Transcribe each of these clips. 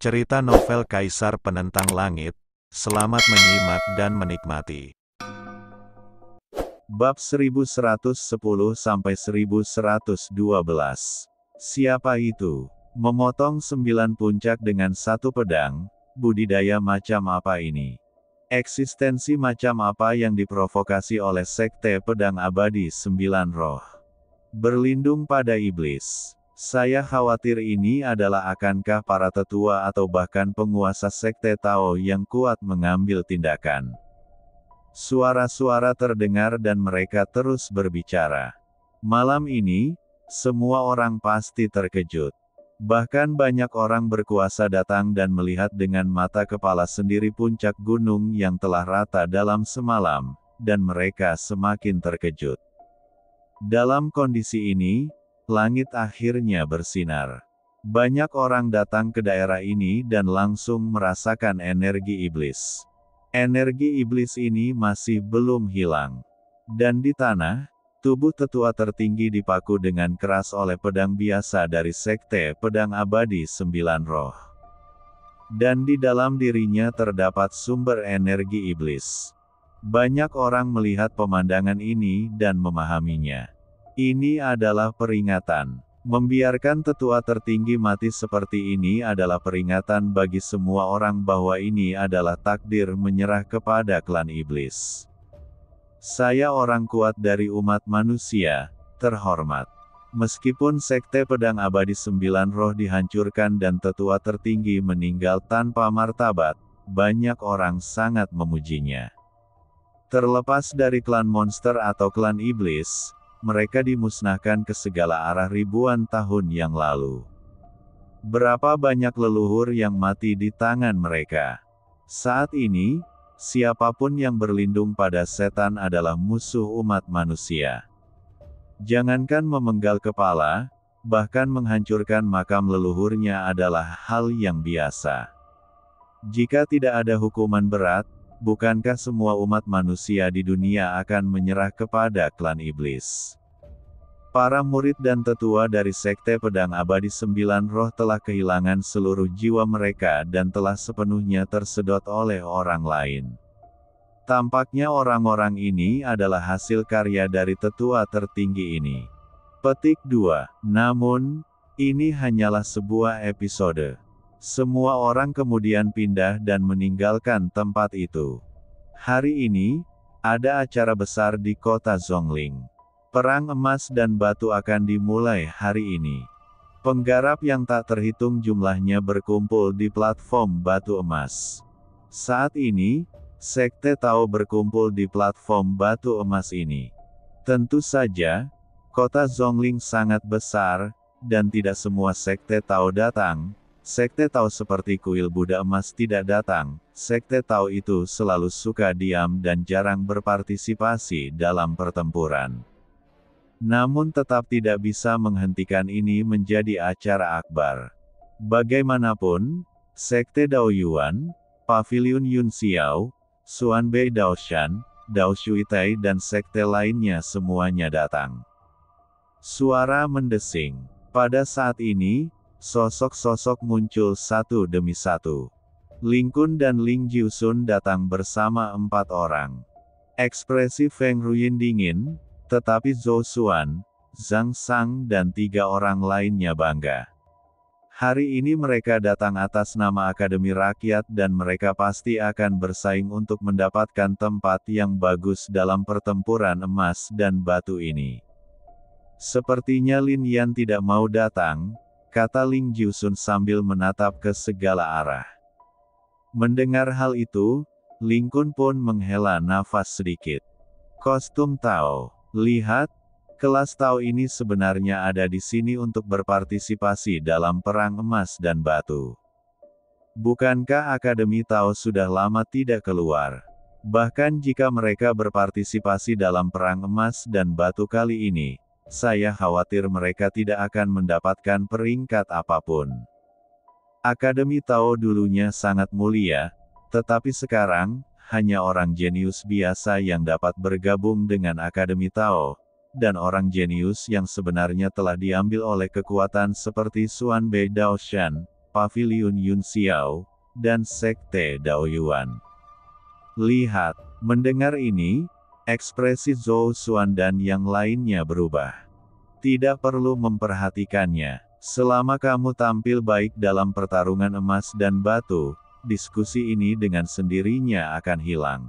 Cerita novel Kaisar Penentang Langit. Selamat menyimak dan menikmati. Bab 1110-1112. Siapa itu? Memotong 9 puncak dengan 1 pedang, budidaya macam apa ini? Eksistensi macam apa yang diprovokasi oleh Sekte Pedang Abadi 9 Roh? Berlindung pada iblis. Saya khawatir ini adalah akankah para tetua atau bahkan penguasa Sekte Tao yang kuat mengambil tindakan. Suara-suara terdengar dan mereka terus berbicara. Malam ini, semua orang pasti terkejut. Bahkan banyak orang berkuasa datang dan melihat dengan mata kepala sendiri puncak gunung yang telah rata dalam semalam, dan mereka semakin terkejut. Dalam kondisi ini, langit akhirnya bersinar. Banyak orang datang ke daerah ini dan langsung merasakan energi iblis. Energi iblis ini masih belum hilang. Dan di tanah, tubuh tetua tertinggi dipaku dengan keras oleh pedang biasa dari Sekte Pedang Abadi 9 Roh. Dan di dalam dirinya terdapat sumber energi iblis. Banyak orang melihat pemandangan ini dan memahaminya. Ini adalah peringatan. Membiarkan tetua tertinggi mati seperti ini adalah peringatan bagi semua orang bahwa ini adalah takdir menyerah kepada klan iblis. Saya orang kuat dari umat manusia, terhormat. Meskipun Sekte Pedang Abadi 9 Roh dihancurkan dan tetua tertinggi meninggal tanpa martabat, banyak orang sangat memujinya. Terlepas dari klan monster atau klan iblis, mereka dimusnahkan ke segala arah ribuan tahun yang lalu. Berapa banyak leluhur yang mati di tangan mereka. Saat ini, siapapun yang berlindung pada setan adalah musuh umat manusia. Jangankan memenggal kepala, bahkan menghancurkan makam leluhurnya adalah hal yang biasa. Jika tidak ada hukuman berat, bukankah semua umat manusia di dunia akan menyerah kepada klan iblis? Para murid dan tetua dari Sekte Pedang Abadi 9 Roh telah kehilangan seluruh jiwa mereka dan telah sepenuhnya tersedot oleh orang lain. Tampaknya orang-orang ini adalah hasil karya dari tetua tertinggi ini. Petik 2. Namun, ini hanyalah sebuah episode. Semua orang kemudian pindah dan meninggalkan tempat itu. Hari ini, ada acara besar di kota Zhongling. Perang emas dan batu akan dimulai hari ini. Penggarap yang tak terhitung jumlahnya berkumpul di platform batu emas. Saat ini, Sekte Tao berkumpul di platform batu emas ini. Tentu saja, kota Zhongling sangat besar, dan tidak semua Sekte Tao datang. Sekte Tao seperti kuil Buddha emas tidak datang. Sekte Tao itu selalu suka diam dan jarang berpartisipasi dalam pertempuran. Namun tetap tidak bisa menghentikan ini menjadi acara akbar. Bagaimanapun, Sekte Dao Yuan, Pavilion Yun Xiao, Xuanbei Daoshan, Dao Shuitai dan sekte lainnya semuanya datang. Suara mendesing. Pada saat ini, sosok-sosok muncul satu demi satu. Ling Kun dan Ling Jiusun datang bersama 4 orang. Ekspresi Feng Ruyin dingin, tetapi Zhou Xuan, Zhang Sang dan 3 orang lainnya bangga. Hari ini mereka datang atas nama Akademi Rakyat dan mereka pasti akan bersaing untuk mendapatkan tempat yang bagus dalam pertempuran emas dan batu ini. Sepertinya Lin Yan tidak mau datang, kata Ling Jiusun sambil menatap ke segala arah. Mendengar hal itu, Ling Kun pun menghela nafas sedikit. Kostum Tao. Lihat, kelas Tao ini sebenarnya ada di sini untuk berpartisipasi dalam perang emas dan batu. Bukankah Akademi Tao sudah lama tidak keluar? Bahkan jika mereka berpartisipasi dalam perang emas dan batu kali ini, saya khawatir mereka tidak akan mendapatkan peringkat apapun. Akademi Tao dulunya sangat mulia, tetapi sekarang, hanya orang jenius biasa yang dapat bergabung dengan Akademi Tao, dan orang jenius yang sebenarnya telah diambil oleh kekuatan seperti Xuanbei Daoshan, Paviliun Yun Xiao, dan Sekte Daoyuan. Lihat, mendengar ini, ekspresi Zhou Xuan dan yang lainnya berubah. Tidak perlu memperhatikannya. Selama kamu tampil baik dalam pertarungan emas dan batu, diskusi ini dengan sendirinya akan hilang.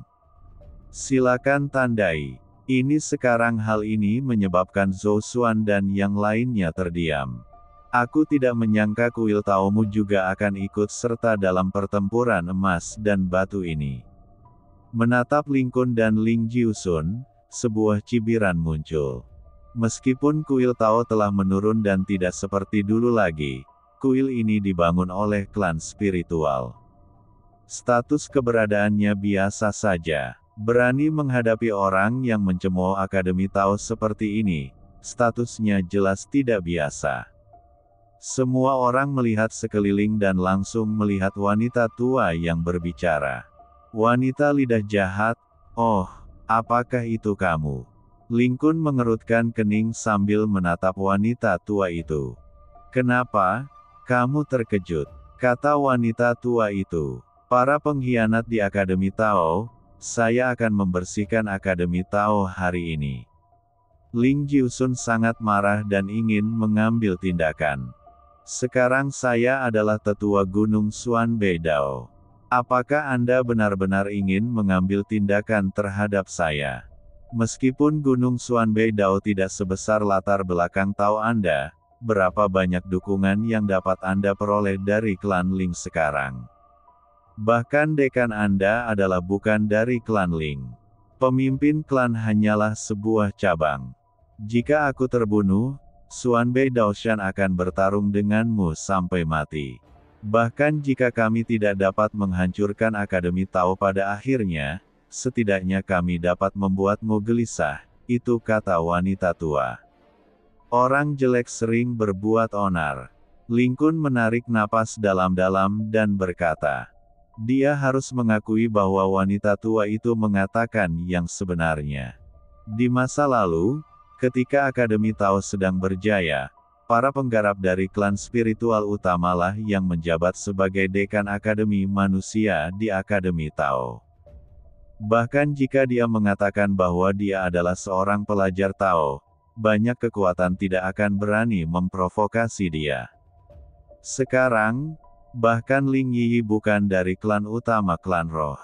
Silakan tandai. Ini sekarang hal ini menyebabkan Zhou Xuan dan yang lainnya terdiam. Aku tidak menyangka kuil Taomu juga akan ikut serta dalam pertempuran emas dan batu ini. Menatap Ling Kun dan Ling Jiusun, sebuah cibiran muncul. Meskipun kuil Tao telah menurun dan tidak seperti dulu lagi, kuil ini dibangun oleh klan spiritual. Status keberadaannya biasa saja. Berani menghadapi orang yang mencemooh Akademi Tao seperti ini, statusnya jelas tidak biasa. Semua orang melihat sekeliling dan langsung melihat wanita tua yang berbicara. Wanita lidah jahat, "Oh, apakah itu kamu?" Ling Kun mengerutkan kening sambil menatap wanita tua itu. "Kenapa? Kamu terkejut?" kata wanita tua itu. "Para pengkhianat di Akademi Tao, saya akan membersihkan Akademi Tao hari ini." Ling Jiusun sangat marah dan ingin mengambil tindakan. "Sekarang saya adalah tetua Gunung Xuan Beidao. Apakah Anda benar-benar ingin mengambil tindakan terhadap saya? Meskipun Gunung Xuan Beidao tidak sebesar latar belakang Tao Anda, berapa banyak dukungan yang dapat Anda peroleh dari klan Ling sekarang? Bahkan dekan Anda adalah bukan dari klan Ling. Pemimpin klan hanyalah sebuah cabang. Jika aku terbunuh, Xuan Beidao-shan akan bertarung denganmu sampai mati. Bahkan jika kami tidak dapat menghancurkan Akademi Tao pada akhirnya, setidaknya kami dapat membuatmu gelisah," itu kata wanita tua. "Orang jelek sering berbuat onar." Ling Kun menarik napas dalam-dalam dan berkata, dia harus mengakui bahwa wanita tua itu mengatakan yang sebenarnya. Di masa lalu, ketika Akademi Tao sedang berjaya, para penggarap dari klan spiritual utamalah yang menjabat sebagai dekan Akademi Manusia di Akademi Tao. Bahkan jika dia mengatakan bahwa dia adalah seorang pelajar Tao, banyak kekuatan tidak akan berani memprovokasi dia. Sekarang, bahkan Ling Yi bukan dari klan utama klan Roh.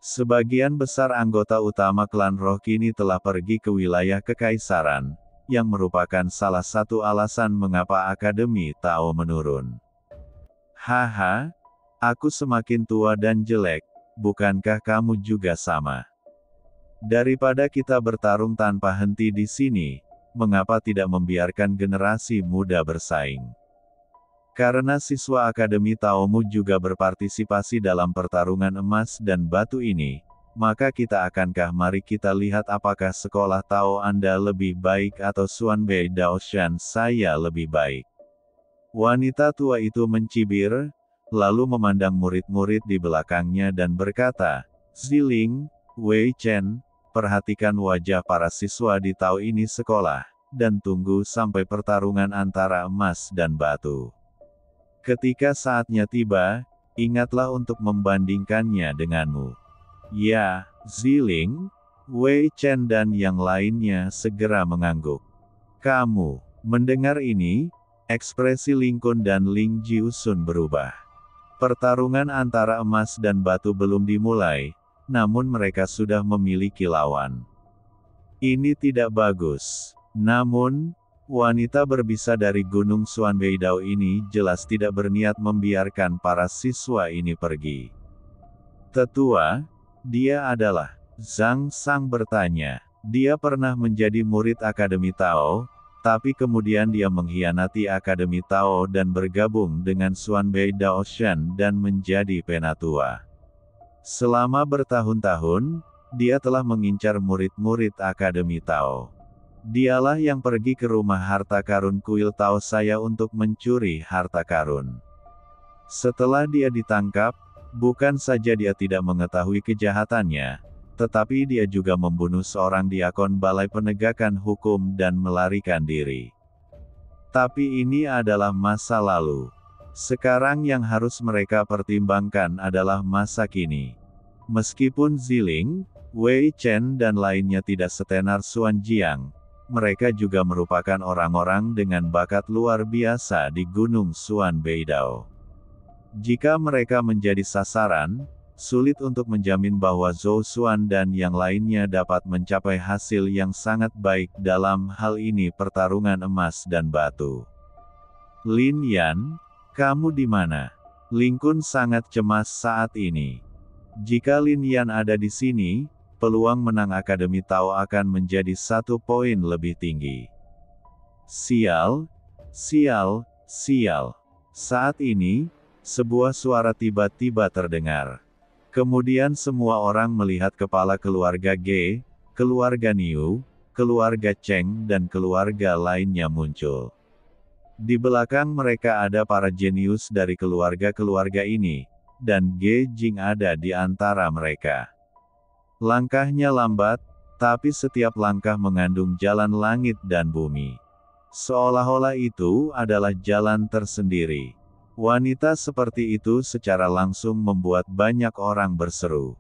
Sebagian besar anggota utama klan Roh kini telah pergi ke wilayah kekaisaran, yang merupakan salah satu alasan mengapa Akademi Tao menurun. Haha, aku semakin tua dan jelek, bukankah kamu juga sama? Daripada kita bertarung tanpa henti di sini, mengapa tidak membiarkan generasi muda bersaing? Karena siswa Akademi Taomu juga berpartisipasi dalam pertarungan emas dan batu ini, maka mari kita lihat apakah sekolah Tao Anda lebih baik atau Xuan Beidao-shan saya lebih baik. Wanita tua itu mencibir, lalu memandang murid-murid di belakangnya dan berkata, Ziling, Wei Chen, perhatikan wajah para siswa di Tao ini sekolah, dan tunggu sampai pertarungan antara emas dan batu. Ketika saatnya tiba, ingatlah untuk membandingkannya denganmu. Ya, Ziling, Wei Chen dan yang lainnya segera mengangguk. Kamu, mendengar ini, ekspresi Ling Kun dan Ling Jiusun berubah. Pertarungan antara emas dan batu belum dimulai, namun mereka sudah memiliki lawan. Ini tidak bagus. Namun, wanita berbisa dari Gunung Xuan Beidao ini jelas tidak berniat membiarkan para siswa ini pergi. Tetua, dia adalah, Zhang Sang bertanya. Dia pernah menjadi murid Akademi Tao, tapi kemudian dia mengkhianati Akademi Tao dan bergabung dengan Xuan Beidao-shan dan menjadi penatua. Selama bertahun-tahun, dia telah mengincar murid-murid Akademi Tao. Dialah yang pergi ke rumah harta karun kuil Tao saya untuk mencuri harta karun. Setelah dia ditangkap, bukan saja dia tidak mengetahui kejahatannya, tetapi dia juga membunuh seorang diakon Balai Penegakan Hukum dan melarikan diri. Tapi ini adalah masa lalu. Sekarang yang harus mereka pertimbangkan adalah masa kini. Meskipun Ziling, Wei Chen dan lainnya tidak setenar Xuan Jiang, mereka juga merupakan orang-orang dengan bakat luar biasa di Gunung Xuan Beidao. Jika mereka menjadi sasaran, sulit untuk menjamin bahwa Zhou Xuan dan yang lainnya dapat mencapai hasil yang sangat baik dalam hal ini pertarungan emas dan batu. Lin Yan, kamu di mana? Ling Kun sangat cemas saat ini. Jika Lin Yan ada di sini, peluang menang Akademi Tao akan menjadi 1 poin lebih tinggi. Sial, sial, sial. Saat ini, sebuah suara tiba-tiba terdengar. Kemudian semua orang melihat kepala keluarga Ge, keluarga Niu, keluarga Cheng dan keluarga lainnya muncul. Di belakang mereka ada para jenius dari keluarga-keluarga ini, dan Ge Jing ada di antara mereka. Langkahnya lambat, tapi setiap langkah mengandung jalan langit dan bumi. Seolah-olah itu adalah jalan tersendiri. Wanita seperti itu secara langsung membuat banyak orang berseru.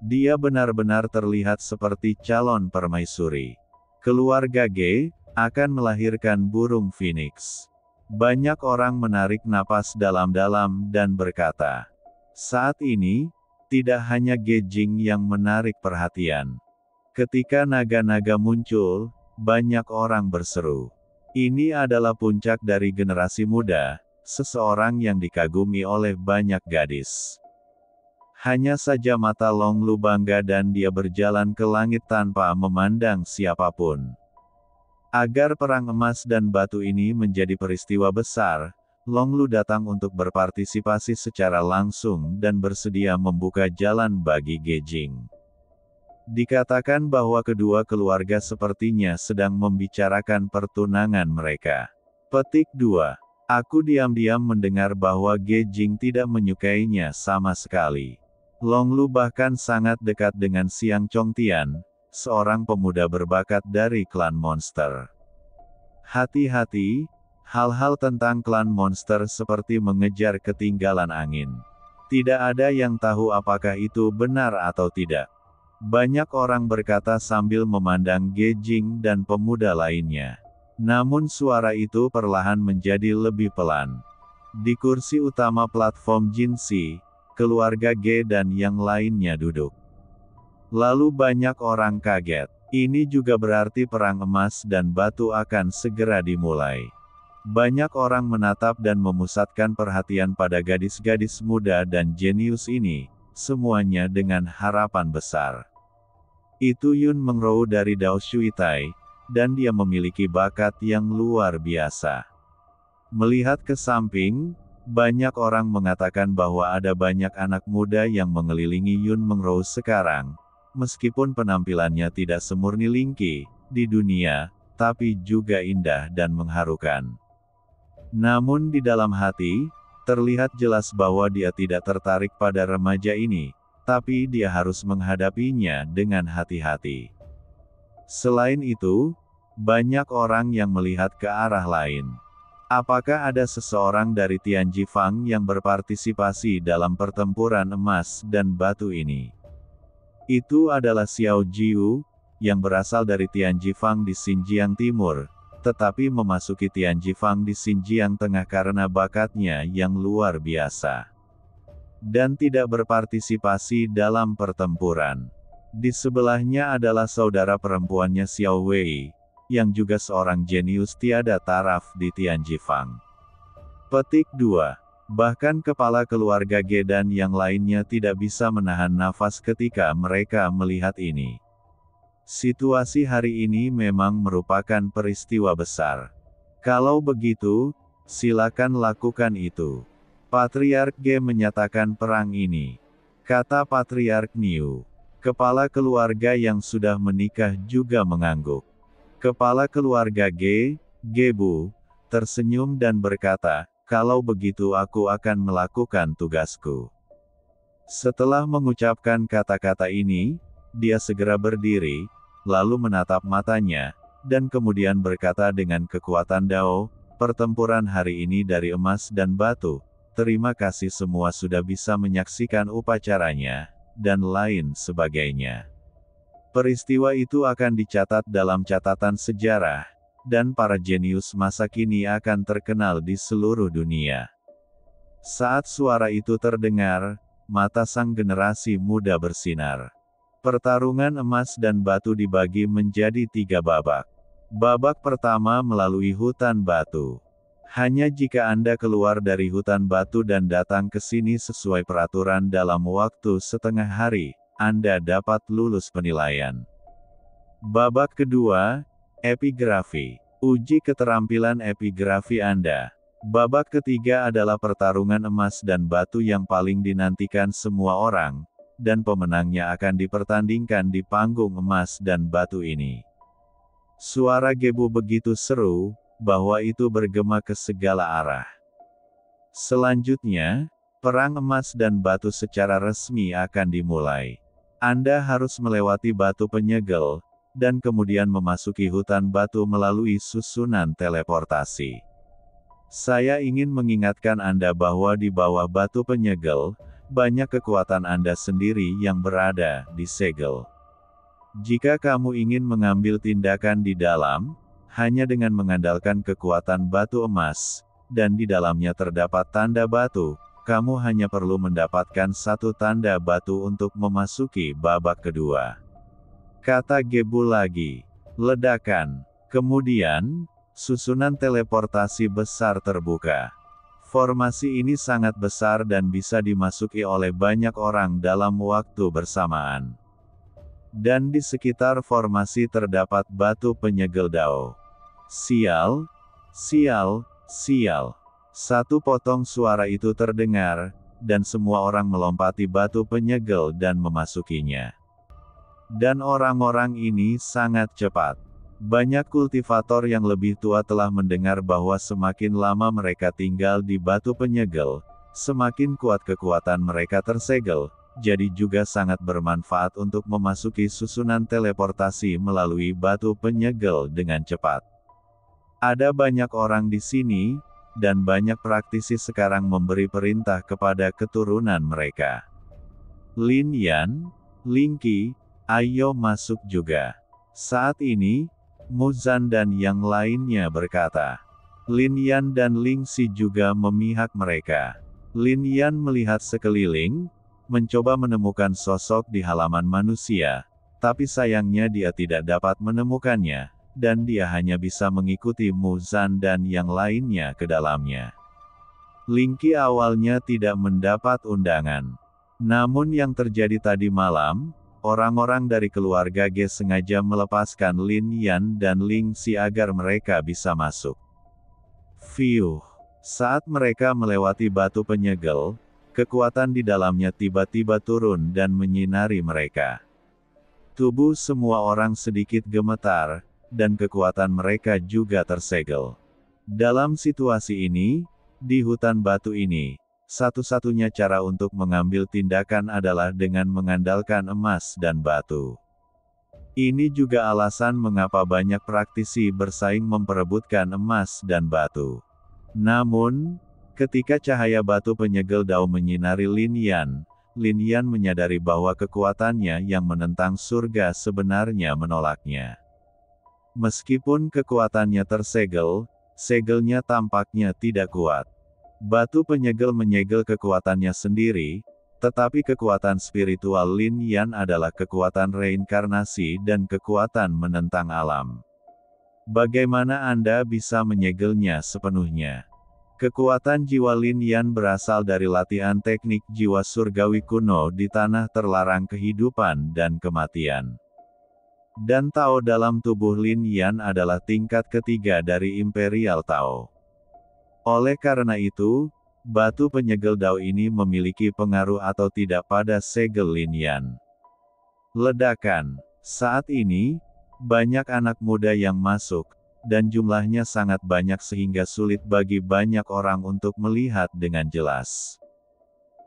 Dia benar-benar terlihat seperti calon permaisuri. Keluarga Ge akan melahirkan burung phoenix. Banyak orang menarik napas dalam-dalam dan berkata, saat ini, tidak hanya Ge Jing yang menarik perhatian. Ketika naga-naga muncul, banyak orang berseru. Ini adalah puncak dari generasi muda, seseorang yang dikagumi oleh banyak gadis. Hanya saja mata Long Lu bangga dan dia berjalan ke langit tanpa memandang siapapun. Agar perang emas dan batu ini menjadi peristiwa besar, Long Lu datang untuk berpartisipasi secara langsung dan bersedia membuka jalan bagi Ge Jing. Dikatakan bahwa kedua keluarga sepertinya sedang membicarakan pertunangan mereka. Petik 2. Aku diam-diam mendengar bahwa Ge Jing tidak menyukainya sama sekali. Long Lu bahkan sangat dekat dengan Xiang Chongtian, seorang pemuda berbakat dari klan monster. Hati-hati, hal-hal tentang klan monster seperti mengejar ketinggalan angin. Tidak ada yang tahu apakah itu benar atau tidak. Banyak orang berkata sambil memandang Ge Jing dan pemuda lainnya. Namun suara itu perlahan menjadi lebih pelan. Di kursi utama platform Jinxi, keluarga Ge dan yang lainnya duduk. Lalu banyak orang kaget. Ini juga berarti perang emas dan batu akan segera dimulai. Banyak orang menatap dan memusatkan perhatian pada gadis-gadis muda dan jenius ini, semuanya dengan harapan besar. Itu Yun Mengrou dari Dao Shuitai, dan dia memiliki bakat yang luar biasa. Melihat ke samping, banyak orang mengatakan bahwa ada banyak anak muda yang mengelilingi Yun Mengrou sekarang. Meskipun penampilannya tidak semurni Ling Qi di dunia, tapi juga indah dan mengharukan. Namun di dalam hati, terlihat jelas bahwa dia tidak tertarik pada remaja ini, tapi dia harus menghadapinya dengan hati-hati. Selain itu, banyak orang yang melihat ke arah lain. Apakah ada seseorang dari Tianji Fang yang berpartisipasi dalam pertempuran emas dan batu ini? Itu adalah Xiao Jiu, yang berasal dari Tianji Fang di Xinjiang Timur, tetapi memasuki Tianji Fang di Xinjiang Tengah karena bakatnya yang luar biasa. Dan tidak berpartisipasi dalam pertempuran. Di sebelahnya adalah saudara perempuannya Xiao Wei, yang juga seorang jenius tiada taraf di Tianji Fang. Petik 2. Bahkan kepala keluarga Ge dan yang lainnya tidak bisa menahan nafas ketika mereka melihat ini. Situasi hari ini memang merupakan peristiwa besar. Kalau begitu, silakan lakukan itu. Patriark Ge menyatakan perang ini. Kata Patriark Niu. Kepala keluarga yang sudah menikah juga mengangguk. Kepala keluarga Ge, Gebu, tersenyum dan berkata, kalau begitu aku akan melakukan tugasku. Setelah mengucapkan kata-kata ini, dia segera berdiri, lalu menatap matanya, dan kemudian berkata dengan kekuatan Dao, pertempuran hari ini dari emas dan batu, terima kasih semua sudah bisa menyaksikan upacaranya, dan lain sebagainya. Peristiwa itu akan dicatat dalam catatan sejarah, dan para jenius masa kini akan terkenal di seluruh dunia. Saat suara itu terdengar, mata sang generasi muda bersinar. Pertarungan emas dan batu dibagi menjadi 3 babak. Babak pertama melalui hutan batu. Hanya jika Anda keluar dari hutan batu dan datang ke sini sesuai peraturan dalam waktu setengah hari, Anda dapat lulus penilaian. Babak kedua, epigrafi. Uji keterampilan epigrafi Anda. Babak ketiga adalah pertarungan emas dan batu yang paling dinantikan semua orang, dan pemenangnya akan dipertandingkan di panggung emas dan batu ini. Suara Gebu begitu seru, bahwa itu bergema ke segala arah. Selanjutnya, perang emas dan batu secara resmi akan dimulai. Anda harus melewati batu penyegel, dan kemudian memasuki hutan batu melalui susunan teleportasi. Saya ingin mengingatkan Anda bahwa di bawah batu penyegel, banyak kekuatan Anda sendiri yang berada di segel. Jika kamu ingin mengambil tindakan di dalam, hanya dengan mengandalkan kekuatan batu emas, dan di dalamnya terdapat tanda batu, kamu hanya perlu mendapatkan 1 tanda batu untuk memasuki babak kedua. Kata Gebu lagi. Ledakan. Kemudian, susunan teleportasi besar terbuka. Formasi ini sangat besar dan bisa dimasuki oleh banyak orang dalam waktu bersamaan. Dan di sekitar formasi terdapat batu penyegel Dao. Sial, sial, sial. 1 potong suara itu terdengar, dan semua orang melompati batu penyegel dan memasukinya. Dan orang-orang ini sangat cepat. Banyak kultivator yang lebih tua telah mendengar bahwa semakin lama mereka tinggal di batu penyegel, semakin kuat kekuatan mereka tersegel. Jadi juga sangat bermanfaat untuk memasuki susunan teleportasi melalui batu penyegel dengan cepat. Ada banyak orang di sini, dan banyak praktisi sekarang memberi perintah kepada keturunan mereka. Lin Yan, Ling Qi, ayo masuk juga. Saat ini, Muzan dan yang lainnya berkata. Lin Yan dan Ling Xi juga memihak mereka. Lin Yan melihat sekeliling, mencoba menemukan sosok di halaman manusia, tapi sayangnya dia tidak dapat menemukannya, dan dia hanya bisa mengikuti Muzan dan yang lainnya ke dalamnya. Ling Qi awalnya tidak mendapat undangan. Namun yang terjadi tadi malam, orang-orang dari keluarga Ge sengaja melepaskan Lin Yan dan Ling Xi agar mereka bisa masuk. Fiuh. Saat mereka melewati batu penyegel, kekuatan di dalamnya tiba-tiba turun dan menyinari mereka. Tubuh semua orang sedikit gemetar, dan kekuatan mereka juga tersegel. Dalam situasi ini, di hutan batu ini, satu-satunya cara untuk mengambil tindakan adalah dengan mengandalkan emas dan batu. Ini juga alasan mengapa banyak praktisi bersaing memperebutkan emas dan batu. Namun, ketika cahaya batu penyegel Dao menyinari Lin Yan menyadari bahwa kekuatannya yang menentang surga sebenarnya menolaknya. Meskipun kekuatannya tersegel, segelnya tampaknya tidak kuat. Batu penyegel menyegel kekuatannya sendiri, tetapi kekuatan spiritual Lin Yan adalah kekuatan reinkarnasi dan kekuatan menentang alam. Bagaimana Anda bisa menyegelnya sepenuhnya? Kekuatan jiwa Lin Yan berasal dari latihan teknik jiwa surgawi kuno di tanah terlarang kehidupan dan kematian. Dan Tao dalam tubuh Lin Yan adalah tingkat ketiga dari Imperial Tao. Oleh karena itu, batu penyegel Dao ini memiliki pengaruh atau tidak pada segel Lin Yan. Ledakan. Saat ini, banyak anak muda yang masuk, dan jumlahnya sangat banyak sehingga sulit bagi banyak orang untuk melihat dengan jelas.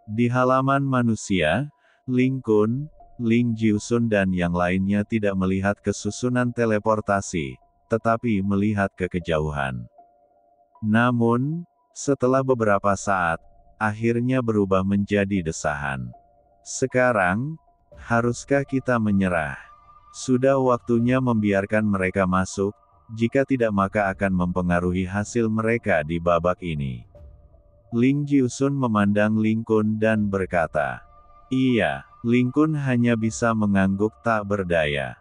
Di halaman manusia, Ling Kun, Ling Jiusun dan yang lainnya tidak melihat ke susunan teleportasi, tetapi melihat ke kejauhan. Namun, setelah beberapa saat, akhirnya berubah menjadi desahan. Sekarang, haruskah kita menyerah? Sudah waktunya membiarkan mereka masuk, jika tidak maka akan mempengaruhi hasil mereka di babak ini. Ling Jiusun memandang Ling Kun dan berkata, "Iya, Ling Kun hanya bisa mengangguk tak berdaya.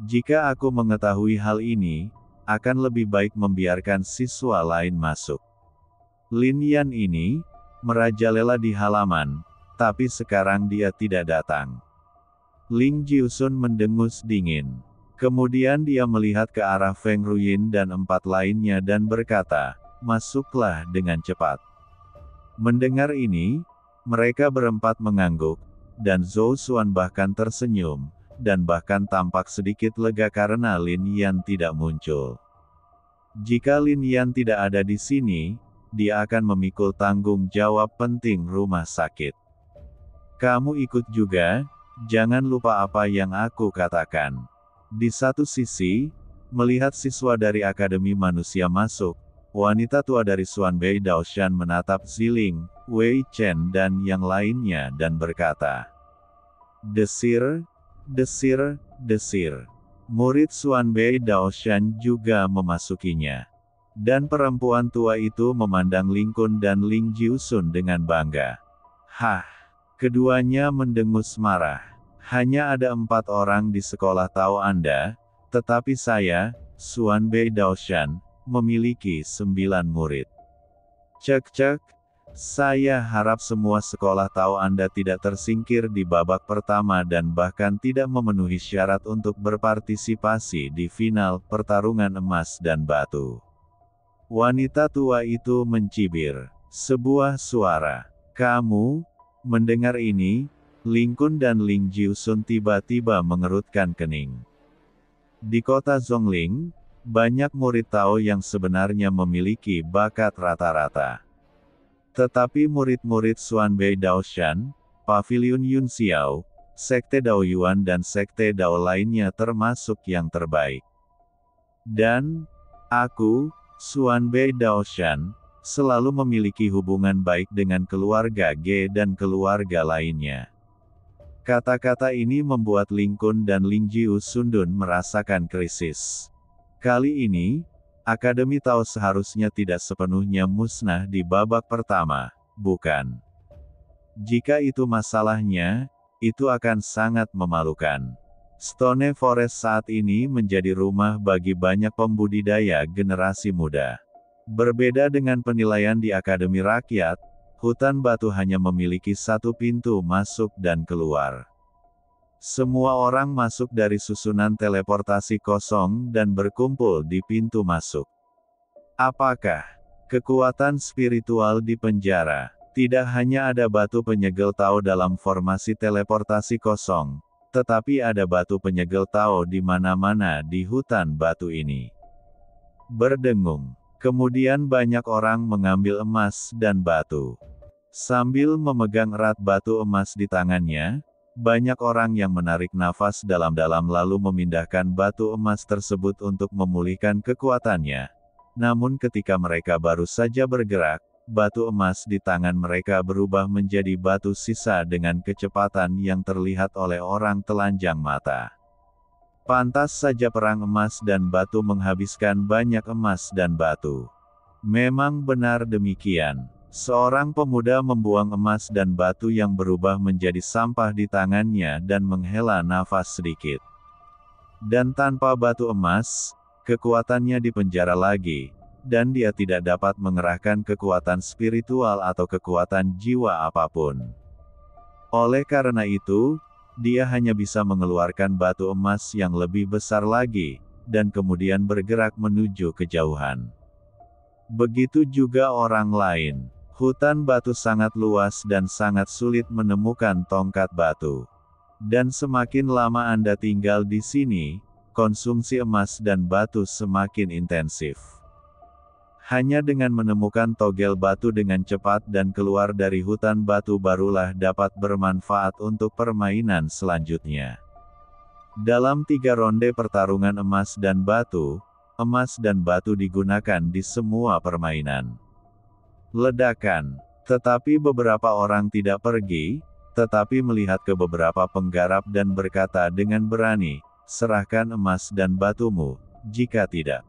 Jika aku mengetahui hal ini, akan lebih baik membiarkan siswa lain masuk." Lin Yan ini, merajalela di halaman, tapi sekarang dia tidak datang. Ling Jiusun mendengus dingin. Kemudian dia melihat ke arah Feng Ruyin dan 4 lainnya dan berkata, "Masuklah dengan cepat." Mendengar ini, mereka berempat mengangguk, dan Zhou Xuan bahkan tersenyum, dan bahkan tampak sedikit lega karena Lin Yan tidak muncul. Jika Lin Yan tidak ada di sini, dia akan memikul tanggung jawab penting rumah sakit. "Kamu ikut juga, jangan lupa apa yang aku katakan." Di satu sisi, melihat siswa dari Akademi Manusia masuk, wanita tua dari Xuanbei Daoshan menatap Ziling, Wei Chen dan yang lainnya dan berkata, "Desir, desir, desir." Murid Xuanbei Daoshan juga memasukinya. Dan perempuan tua itu memandang Ling Kun dan Ling Jiusun dengan bangga. "Hah!" Keduanya mendengus marah. "Hanya ada 4 orang di sekolah tahu Anda, tetapi saya, Xuanbei Daoshan, memiliki 9 murid. Cek-cek, saya harap semua sekolah tahu Anda tidak tersingkir di babak pertama dan bahkan tidak memenuhi syarat untuk berpartisipasi di final pertarungan emas dan batu." Wanita tua itu mencibir. Sebuah suara. "Kamu?" Mendengar ini, Ling Kun dan Ling Jiusun tiba-tiba mengerutkan kening. Di kota Zhongling, banyak murid Tao yang sebenarnya memiliki bakat rata-rata. Tetapi murid-murid Xuanbei Daoshan, Pavilion Yun Xiao, Sekte Dao Yuan dan Sekte Dao lainnya termasuk yang terbaik. Dan, aku, Xuanbei Daoshan, selalu memiliki hubungan baik dengan keluarga Ge dan keluarga lainnya. Kata-kata ini membuat Ling Kun dan Ling Jiusun merasakan krisis. Kali ini, Akademi Tao seharusnya tidak sepenuhnya musnah di babak pertama, bukan? Jika itu masalahnya, itu akan sangat memalukan. Stone Forest saat ini menjadi rumah bagi banyak pembudidaya generasi muda. Berbeda dengan penilaian di Akademi Rakyat, hutan batu hanya memiliki 1 pintu masuk dan keluar. Semua orang masuk dari susunan teleportasi kosong dan berkumpul di pintu masuk. Apakah kekuatan spiritual di penjara? Tidak hanya ada batu penyegel Tao dalam formasi teleportasi kosong, tetapi ada batu penyegel Tao di mana-mana di hutan batu ini. Berdengung. Kemudian banyak orang mengambil emas dan batu. Sambil memegang erat batu emas di tangannya, banyak orang yang menarik nafas dalam-dalam lalu memindahkan batu emas tersebut untuk memulihkan kekuatannya. Namun ketika mereka baru saja bergerak, batu emas di tangan mereka berubah menjadi batu sisa dengan kecepatan yang terlihat oleh orang telanjang mata. Pantas saja perang emas dan batu menghabiskan banyak emas dan batu. Memang benar demikian. Seorang pemuda membuang emas dan batu yang berubah menjadi sampah di tangannya dan menghela nafas sedikit. Dan tanpa batu emas, kekuatannya dipenjara lagi, dan dia tidak dapat mengerahkan kekuatan spiritual atau kekuatan jiwa apapun. Oleh karena itu, dia hanya bisa mengeluarkan batu emas yang lebih besar lagi, dan kemudian bergerak menuju kejauhan. Begitu juga orang lain. Hutan batu sangat luas dan sangat sulit menemukan tongkat batu. Dan semakin lama Anda tinggal di sini, konsumsi emas dan batu semakin intensif. Hanya dengan menemukan togel batu dengan cepat dan keluar dari hutan batu barulah dapat bermanfaat untuk permainan selanjutnya. Dalam 3 ronde pertarungan emas dan batu digunakan di semua permainan. Ledakan. Tetapi beberapa orang tidak pergi, tetapi melihat ke beberapa penggarap dan berkata dengan berani, serahkan emas dan batumu, jika tidak.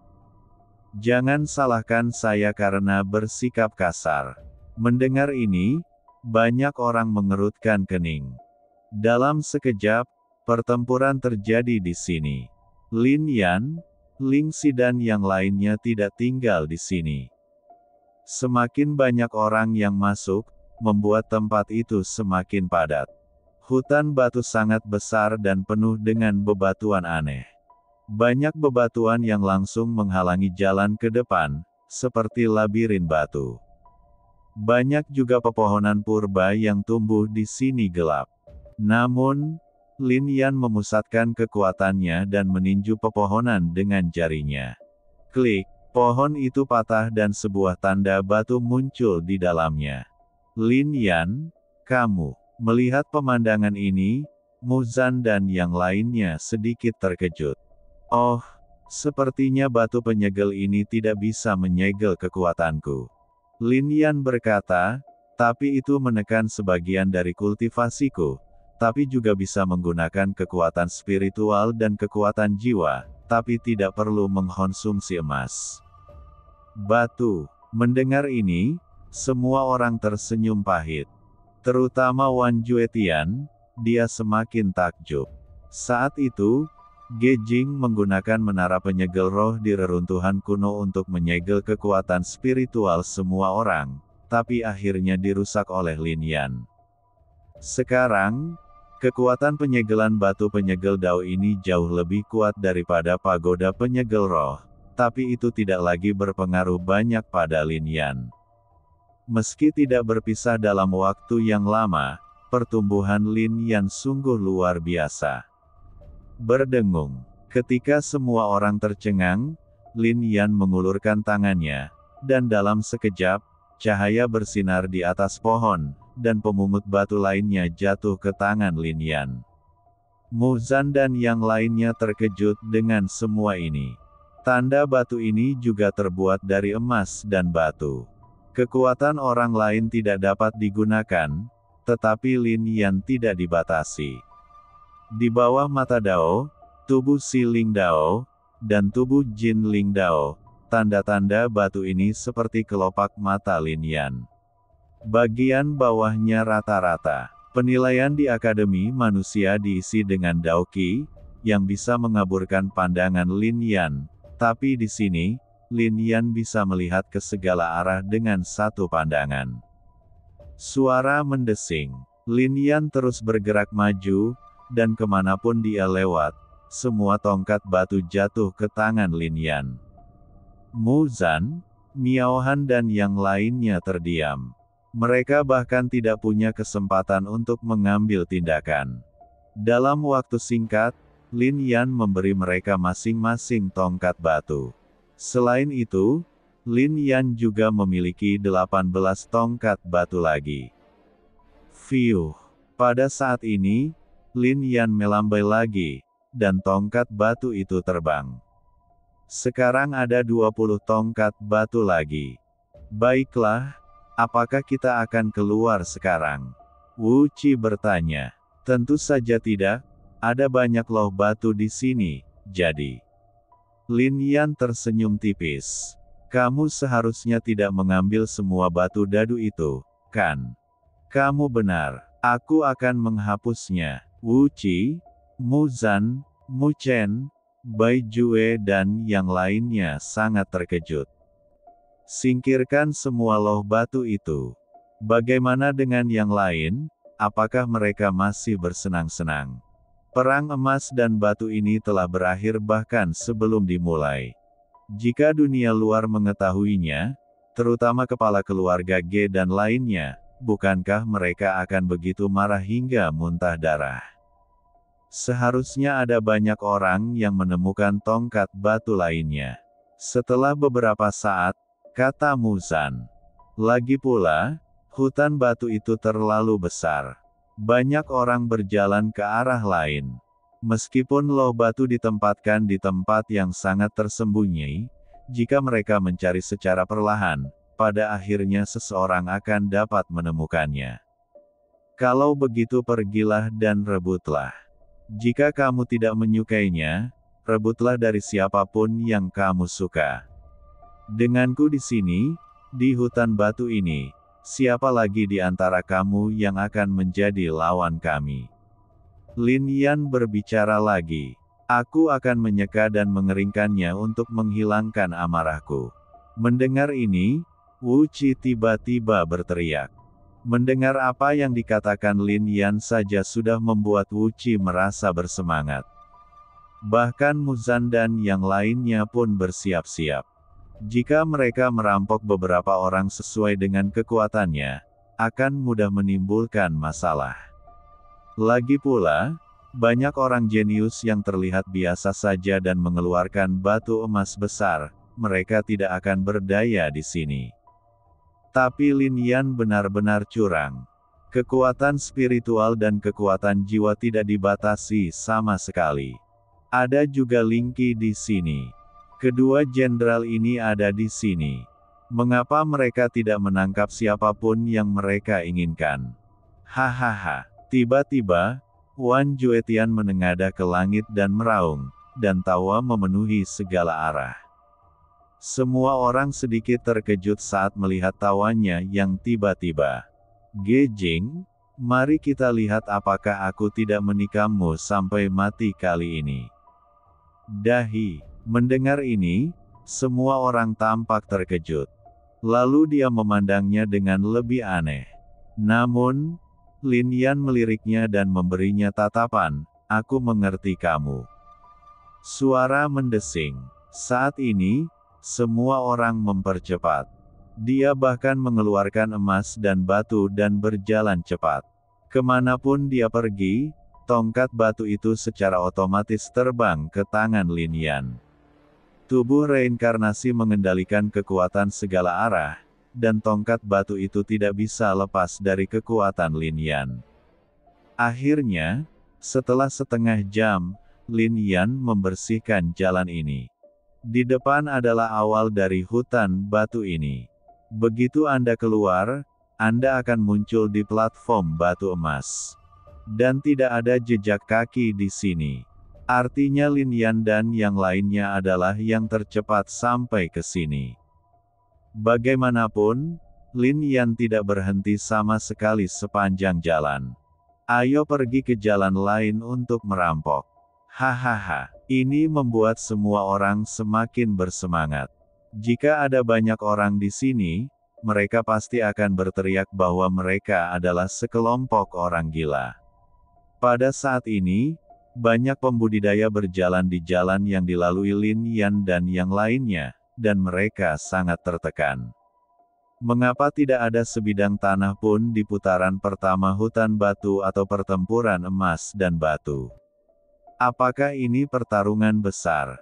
Jangan salahkan saya karena bersikap kasar. Mendengar ini, banyak orang mengerutkan kening. Dalam sekejap, pertempuran terjadi di sini. Lin Yan, Ling Xi dan yang lainnya tidak tinggal di sini. Semakin banyak orang yang masuk, membuat tempat itu semakin padat. Hutan batu sangat besar dan penuh dengan bebatuan aneh. Banyak bebatuan yang langsung menghalangi jalan ke depan, seperti labirin batu. Banyak juga pepohonan purba yang tumbuh di sini gelap. Namun, Lin Yan memusatkan kekuatannya dan meninju pepohonan dengan jarinya. Klik, pohon itu patah dan sebuah tanda batu muncul di dalamnya. Lin Yan, kamu. Melihat pemandangan ini, Muzan dan yang lainnya sedikit terkejut. Oh, sepertinya batu penyegel ini tidak bisa menyegel kekuatanku. Lin Yan berkata, tapi itu menekan sebagian dari kultivasiku, tapi juga bisa menggunakan kekuatan spiritual dan kekuatan jiwa, tapi tidak perlu mengkonsumsi emas. Batu. Mendengar ini, semua orang tersenyum pahit. Terutama Wan Juetian, dia semakin takjub. Saat itu, Ge Jing menggunakan menara penyegel roh di reruntuhan kuno untuk menyegel kekuatan spiritual semua orang, tapi akhirnya dirusak oleh Lin Yan. Sekarang, kekuatan penyegelan batu penyegel Dao ini jauh lebih kuat daripada pagoda penyegel roh, tapi itu tidak lagi berpengaruh banyak pada Lin Yan. Meski tidak berpisah dalam waktu yang lama, pertumbuhan Lin Yan sungguh luar biasa. Berdengung. Ketika semua orang tercengang, Lin Yan mengulurkan tangannya, dan dalam sekejap, cahaya bersinar di atas pohon, dan pemungut batu lainnya jatuh ke tangan Lin Yan. Muzan dan yang lainnya terkejut dengan semua ini. Tanda batu ini juga terbuat dari emas dan batu. Kekuatan orang lain tidak dapat digunakan, tetapi Lin Yan tidak dibatasi. Di bawah mata Dao, tubuh Si Ling Dao, dan tubuh Jin Ling Dao, tanda-tanda batu ini seperti kelopak mata Lin Yan. Bagian bawahnya rata-rata. Penilaian di Akademi Manusia diisi dengan Dao Qi, yang bisa mengaburkan pandangan Lin Yan, tapi di sini, Lin Yan bisa melihat ke segala arah dengan satu pandangan. Suara mendesing. Lin Yan terus bergerak maju, dan kemanapun dia lewat, semua tongkat batu jatuh ke tangan Lin Yan. Muzan, Miao Han dan yang lainnya terdiam. Mereka bahkan tidak punya kesempatan untuk mengambil tindakan. Dalam waktu singkat, Lin Yan memberi mereka masing-masing tongkat batu. Selain itu, Lin Yan juga memiliki 18 tongkat batu lagi. Fiuh. Pada saat ini, Lin Yan melambai lagi, dan tongkat batu itu terbang. Sekarang ada 20 tongkat batu lagi. Baiklah, apakah kita akan keluar sekarang? Wu Qi bertanya. Tentu saja tidak, ada banyak loh batu di sini, jadi. Lin Yan tersenyum tipis. Kamu seharusnya tidak mengambil semua batu dadu itu, kan? Kamu benar, aku akan menghapusnya. Wu Qi, Muzan, Mu Chen, Bai Jue dan yang lainnya sangat terkejut. Singkirkan semua loh batu itu. Bagaimana dengan yang lain? Apakah mereka masih bersenang-senang? Perang emas dan batu ini telah berakhir bahkan sebelum dimulai. Jika dunia luar mengetahuinya, terutama kepala keluarga Ge dan lainnya, bukankah mereka akan begitu marah hingga muntah darah? Seharusnya ada banyak orang yang menemukan tongkat batu lainnya. Setelah beberapa saat, kata Muzan. Lagi pula, hutan batu itu terlalu besar. Banyak orang berjalan ke arah lain. Meskipun loh batu ditempatkan di tempat yang sangat tersembunyi, jika mereka mencari secara perlahan, pada akhirnya seseorang akan dapat menemukannya. Kalau begitu pergilah dan rebutlah. Jika kamu tidak menyukainya, rebutlah dari siapapun yang kamu suka. Denganku di sini, di hutan batu ini, siapa lagi di antara kamu yang akan menjadi lawan kami? Lin Yan berbicara lagi. Aku akan menyeka dan mengeringkannya untuk menghilangkan amarahku. Mendengar ini, Wu Qi tiba-tiba berteriak. Mendengar apa yang dikatakan Lin Yan saja sudah membuat Wu Qi merasa bersemangat. Bahkan Muzan dan yang lainnya pun bersiap-siap. Jika mereka merampok beberapa orang sesuai dengan kekuatannya, akan mudah menimbulkan masalah. Lagi pula, banyak orang jenius yang terlihat biasa saja dan mengeluarkan batu emas besar, mereka tidak akan berdaya di sini. Tapi Lin Yan benar-benar curang. Kekuatan spiritual dan kekuatan jiwa tidak dibatasi sama sekali. Ada juga Ling Qi di sini. Kedua jenderal ini ada di sini. Mengapa mereka tidak menangkap siapapun yang mereka inginkan? Hahaha. Tiba-tiba, Wan Juetian menengadah ke langit dan meraung, dan tawa memenuhi segala arah. Semua orang sedikit terkejut saat melihat tawanya yang tiba-tiba. Ge Jing, mari kita lihat apakah aku tidak menikahmu sampai mati kali ini. Dahi, mendengar ini, semua orang tampak terkejut. Lalu dia memandangnya dengan lebih aneh. Namun, Lin Yan meliriknya dan memberinya tatapan, aku mengerti kamu. Suara mendesing. Saat ini, semua orang mempercepat. Dia bahkan mengeluarkan emas dan batu dan berjalan cepat. Kemanapun dia pergi, tongkat batu itu secara otomatis terbang ke tangan Lin Yan. Tubuh reinkarnasi mengendalikan kekuatan segala arah, dan tongkat batu itu tidak bisa lepas dari kekuatan Lin Yan. Akhirnya, setelah setengah jam, Lin Yan membersihkan jalan ini. Di depan adalah awal dari hutan batu ini. Begitu Anda keluar, Anda akan muncul di platform batu emas. Dan tidak ada jejak kaki di sini. Artinya Lin Yan dan yang lainnya adalah yang tercepat sampai ke sini. Bagaimanapun, Lin Yan tidak berhenti sama sekali sepanjang jalan. Ayo pergi ke jalan lain untuk merampok. Hahaha, ini membuat semua orang semakin bersemangat. Jika ada banyak orang di sini, mereka pasti akan berteriak bahwa mereka adalah sekelompok orang gila. Pada saat ini, banyak pembudidaya berjalan di jalan yang dilalui Lin Yan dan yang lainnya, dan mereka sangat tertekan. Mengapa tidak ada sebidang tanah pun di putaran pertama hutan batu atau pertempuran emas dan batu? Apakah ini pertarungan besar?